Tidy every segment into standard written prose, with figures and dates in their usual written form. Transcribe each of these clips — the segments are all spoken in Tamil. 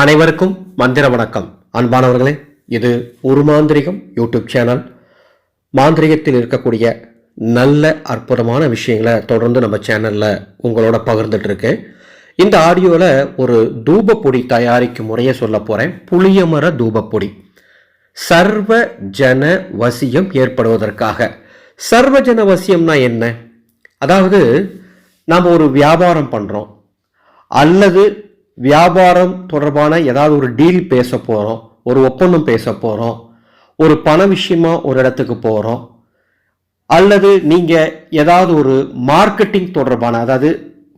அனைவருக்கும் மந்திர வணக்கம். அன்பானவர்களே, இது ஒரு மாந்திரிகம் யூடியூப் சேனல். மாந்திரிகத்தில் இருக்கக்கூடிய நல்ல அற்புதமான விஷயங்களை தொடர்ந்து நம்ம சேனலில் உங்களோட பகிர்ந்துட்டு இருக்கேன். இந்த ஆடியோவில் ஒரு தூபப்பொடி தயாரிக்கும் முறையை சொல்ல போகிறேன். புளியமர தூபப்பொடி. சர்வ ஜன வசியம் ஏற்படுவதற்காக. சர்வ ஜன வசியம்னா என்ன? அதாவது நாம் ஒரு வியாபாரம் பண்ணுறோம், அல்லது வியாபாரம் தொடர்பான ஏதாவது ஒரு டீல் பேச போகிறோம், ஒரு ஒப்பந்தம் பேச போகிறோம், ஒரு பண விஷயமா ஒரு இடத்துக்கு போகிறோம், அல்லது நீங்கள் ஏதாவது ஒரு மார்க்கெட்டிங் தொடர்பான, அதாவது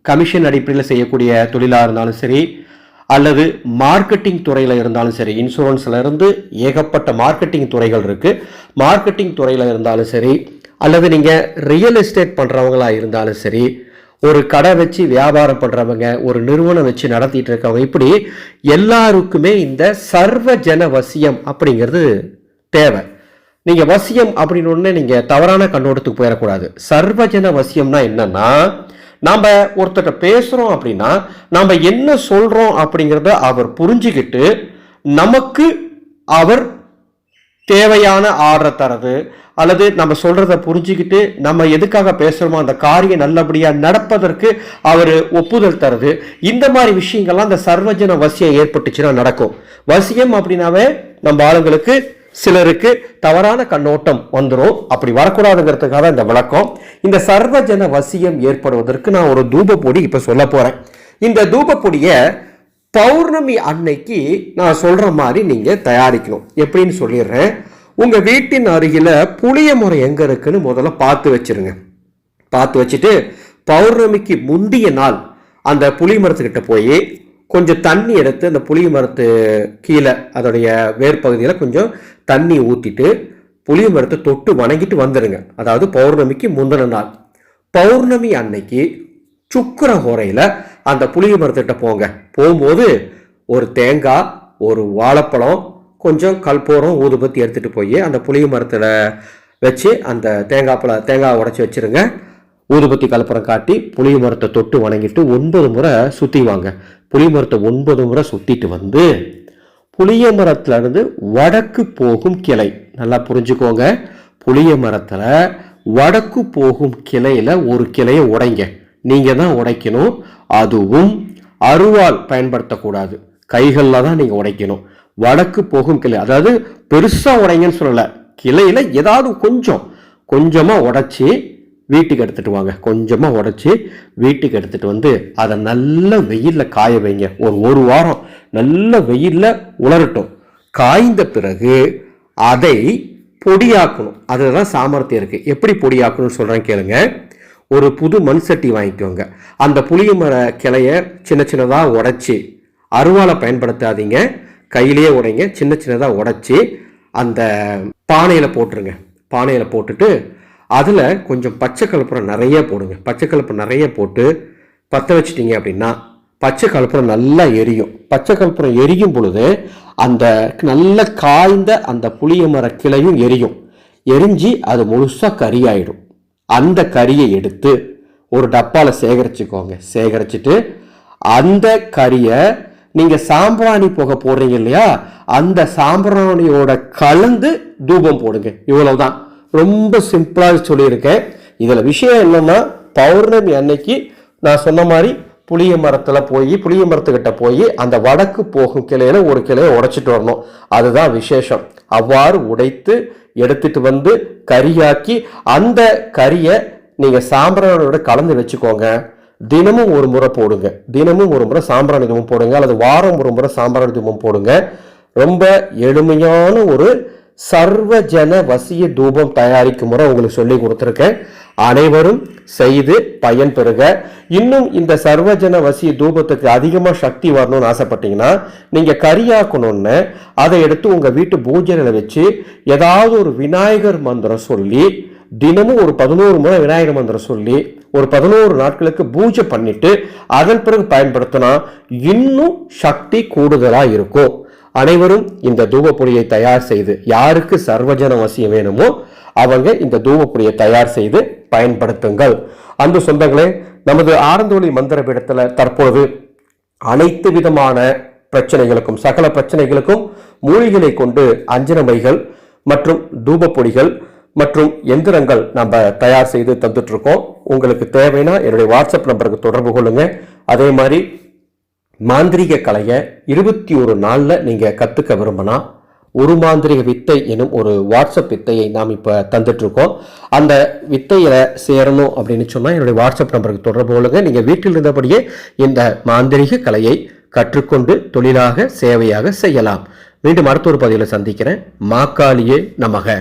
கமிஷன் அடிப்படையில் செய்யக்கூடிய தொழிலாக இருந்தாலும் சரி, அல்லது மார்க்கெட்டிங் துறையில் இருந்தாலும் சரி, இன்சூரன்ஸில் இருந்து ஏகப்பட்ட மார்க்கெட்டிங் துறைகள் இருக்குது. மார்க்கெட்டிங் துறையில் இருந்தாலும் சரி, அல்லது நீங்கள் ரியல் எஸ்டேட் பண்ணுறவங்களா இருந்தாலும் சரி, ஒரு கடை வச்சு வியாபாரம் பண்ணுறவங்க, ஒரு நிறுவனம் வச்சு நடத்திட்டு இருக்கவங்க, இப்படி எல்லாருக்குமே இந்த சர்வ ஜன வசியம் அப்படிங்கிறது தேவை. நீங்கள் வசியம் அப்படின்னு ஒன்று நீங்கள் தவறான கண்ணோட்டத்துக்கு போயிடக்கூடாது. சர்வ ஜன வசியம்னா என்னன்னா, நாம் ஒருத்தர்கிட்ட பேசுகிறோம் அப்படின்னா நாம் என்ன சொல்கிறோம் அப்படிங்கிறத அவர் புரிஞ்சுக்கிட்டு நமக்கு அவர் தேவையான ஆர்டரை தரது, அல்லது நம்ம சொல்றத புரிஞ்சுக்கிட்டு நம்ம எதுக்காக பேசுறோமோ அந்த காரியம் நல்லபடியா நடப்பதற்கு அவர் ஒப்புதல் தருது. இந்த மாதிரி விஷயங்கள்லாம் அந்த சர்வஜன வசியம் ஏற்பட்டுச்சுன்னா நடக்கும். வசியம் அப்படின்னாவே நம்ம ஆளுங்களுக்கு சிலருக்கு தவறான கண்ணோட்டம் வந்துடும். அப்படி வரக்கூடாதுங்கிறதுக்காக இந்த விளக்கம். இந்த சர்வஜன வசியம் ஏற்படுவதற்கு நான் ஒரு தூபப்பொடி இப்ப சொல்ல போறேன். இந்த தூபப்பொடியை பௌர்ணமி அன்னைக்கு நான் சொல்ற மாதிரி நீங்க தயாரிக்கணும். எப்படின்னு சொல்லிடுறேன். உங்க வீட்டின் அருகில புளிய மரம் எங்க இருக்குன்னு முதல்ல பார்த்து வச்சிருங்க. பார்த்து வச்சுட்டு பௌர்ணமிக்கு முந்திய நாள் அந்த புளிய மரத்துக்கிட்ட போய் கொஞ்சம் தண்ணி எடுத்து அந்த புளிய மரத்து கீழே அதோடைய வேர்பகுதியில் கொஞ்சம் தண்ணி ஊற்றிட்டு புளிய மரத்தை தொட்டு வணங்கிட்டு வந்துடுங்க. அதாவது பௌர்ணமிக்கு முந்தின நாள். பௌர்ணமி அன்னைக்கு சுக்கிர ஹோரையில் அந்த புளிய மரத்திட்ட போங்க. போகும்போது ஒரு தேங்காய், ஒரு வாழைப்பழம், கொஞ்சம் கற்பூரம், ஊதுபத்தி எடுத்துகிட்டு போய் அந்த புளிய மரத்தில் வச்சு அந்த தேங்காய் உடைச்சி வச்சுருங்க. ஊதுபத்தி கற்பூரம் காட்டி புளிய மரத்தை தொட்டு வணங்கிட்டு 9 முறை சுற்றி வாங்க. புளிய மரத்தை 9 முறை சுற்றிட்டு வந்து புளிய மரத்துலேருந்து வடக்கு போகும் கிளை, நல்லா புரிஞ்சுக்கோங்க, புளிய மரத்தில் வடக்கு போகும் கிளையில் ஒரு கிளையை உடைங்க. நீங்கள் தான் உடைக்கணும். அதுவும் அருவாள் பயன்படுத்தக்கூடாது, கைகளில் தான் நீங்கள் உடைக்கணும். வடக்கு போகும் கிளை, அதாவது பெருசாக உடைங்கன்னு சொல்லலை, கிளையில் ஏதாவது கொஞ்சமாக உடைச்சி வீட்டுக்கு எடுத்துகிட்டு வாங்க. கொஞ்சமாக உடைச்சி வீட்டுக்கு எடுத்துகிட்டு வந்து அதை நல்ல வெயிலில் காய வைங்க. ஒரு வாரம் நல்ல வெயிலில் உலரட்டும். காய்ந்த பிறகு அதை பொடியாக்கணும். அதில் தான் சாமர்த்தியம் இருக்குது. எப்படி பொடியாக்கணும்னு சொல்கிறேன் கேளுங்க. ஒரு புது மண் சட்டி வாங்கிக்கோங்க. அந்த புளிய மர கிளையை சின்ன சின்னதாக உடைச்சி, அருவாளை பயன்படுத்தாதீங்க, கையிலேயே உடைங்க. சின்ன சின்னதாக உடைச்சி அந்த பானையில் போட்டுருங்க. பானையில் போட்டுட்டு அதில் கொஞ்சம் பச்சை கற்பூரம் நிறைய போடுங்க. பச்சை கற்பூரம் நிறைய போட்டு பற்ற வச்சிட்டிங்க அப்படின்னா பச்சை கற்பூரம் நல்லா எரியும். பச்சை கற்பூரம் எரியும் பொழுது அந்த நல்ல காய்ந்த அந்த புளிய மர கிளையும் எரியும். எரிஞ்சு அது முழுசாக கறியாயிடும். அந்த கறியை எடுத்து ஒரு டப்பாவில் சேகரிச்சுக்கோங்க. சேகரிச்சுட்டு அந்த கறியை நீங்கள் சாம்பிராணி புகை போடுறீங்க இல்லையா, அந்த சாம்பிராணியோட கலந்து தூபம் போடுங்க. இவ்வளவுதான். ரொம்ப சிம்பிளாக சொல்லியிருக்கேன். இதில் விஷயம் என்னன்னா, பௌர்ணமி அன்னைக்கு நான் சொன்ன மாதிரி புளிய மரத்துக்கிட்ட போய் அந்த வடக்கு போகும் கிளையில ஒரு கிளையை உடைச்சிட்டு வரணும். அதுதான் விசேஷம். அவ்வாறு உடைத்து எடுத்துட்டு வந்து கறியாக்கி அந்த கறியை நீங்கள் சாம்பிராணியோட கலந்து வச்சுக்கோங்க. தினமும் ஒரு முறை போடுங்க. தினமும் ஒரு முறை சாம்பிராணி தூபம் போடுங்க, அல்லது வாரம் ஒரு முறை சாம்பிராணி தூபம் போடுங்க. ரொம்ப எளிமையான ஒரு சர்வஜன வசிய தூபம் தயாரிக்கும் முறை உங்களுக்கு சொல்லி கொடுத்துருக்கேன். அனைவரும் செய்து பயன் பெறுக. இன்னும் இந்த சர்வஜன வசிய தூபத்துக்கு அதிகமாக சக்தி வரணும்னு ஆசைப்பட்டீங்கன்னா, நீங்கள் கறியாக்கணும்னு அதை எடுத்து உங்கள் வீட்டு பூஜையில் வச்சு ஏதாவது ஒரு விநாயகர் மந்திரம் சொல்லி தினமும் ஒரு 11 முறை விநாயகர் மந்திரம் சொல்லி ஒரு 11 நாட்களுக்கு பூஜை பண்ணிட்டு அதன் பிறகு பயன்படுத்தினா இன்னும் சக்தி கூடுதலாக இருக்கும். அனைவரும் இந்த தூபப்பொடியை தயார் செய்து, யாருக்கு சர்வஜன வசியம் வேணுமோ அவங்க இந்த தூபப்பொடியை தயார் செய்து பயன்படுத்துங்கள். அன்பு சொந்தங்களே, நமது ஆரந்தோலி மந்திர பீடத்தில் தற்போது அனைத்து விதமான பிரச்சனைகளுக்கும் சகல பிரச்சனைகளுக்கும் மூலிகளை கொண்டு அஞ்சனமைகள் மற்றும் தூபப்பொடிகள் மற்றும் எந்திரங்கள் நம்ம தயார் செய்து தந்துட்டு இருக்கோம். உங்களுக்கு தேவைன்னா என்னுடைய வாட்ஸ்அப் நம்பருக்கு தொடர்பு கொள்ளுங்க. அதே மாதிரி மாந்திரிக கலையை 21 நாள்ல நீங்க கத்துக்க விரும்பினா ஒரு மாந்திரிக வித்தை எனும் ஒரு வாட்ஸ்அப் வித்தையை நாம் இப்ப தந்துட்டு இருக்கோம். அந்த வித்தையில சேரணும் அப்படின்னு சொன்னா என்னுடைய வாட்ஸ்அப் நம்பருக்கு தொடர்பு கொள்ளுங்க. நீங்க வீட்டில் இருந்தபடியே இந்த மாந்திரிக கலையை கற்றுக்கொண்டு தொழிலாக சேவையாக செய்யலாம். மீண்டும் அடுத்த ஒரு பதிவில் சந்திக்கிறேன். மாக்காளியே நமக.